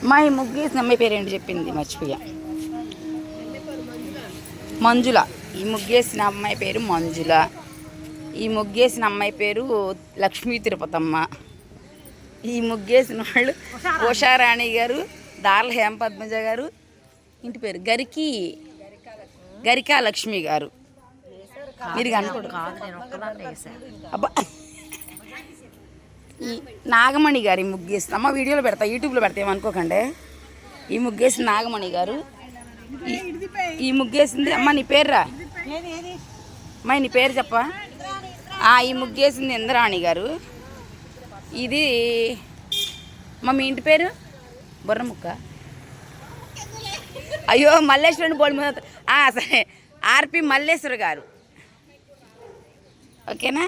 మా ఈ ముగ్గేసిన అమ్మాయి పేరేంటి చెప్పింది మర్చిపోయా. మంజుల. ఈ ముగ్గేసిన అమ్మాయి పేరు మంజుల. ఈ ముగ్గేసిన అమ్మాయి పేరు లక్ష్మీ తిరుపతమ్మ. ఈ ముగ్గేసిన వాళ్ళు ఉషారాణి గారు, దార్ల హేమపద్మజ గారు, ఇంటి పేరు గరికా లక్ష్మి గారు. మీరు కనుకోడు అబ్బా. ఈ నాగమణి గారు ఈ ముగ్గేసిన అమ్మ వీడియోలో పెడతా, యూట్యూబ్లో పెడతా ఏమనుకోకండి. ఈ ముగ్గేసిన నాగమణి గారు. ఈ ముగ్గేసింది అమ్మ నీ పేరురా అమ్మాయి, నీ పేరు చెప్పా. ఈ ముగ్గేసింది ఇంద్రాణి గారు. ఇది మీ ఇంటి పేరు బుర్రముక్క. అయ్యో మల్లేశ్వరుని బోడి సరే, ఆర్పి మల్లేశ్వర్ గారు. ఓకేనా.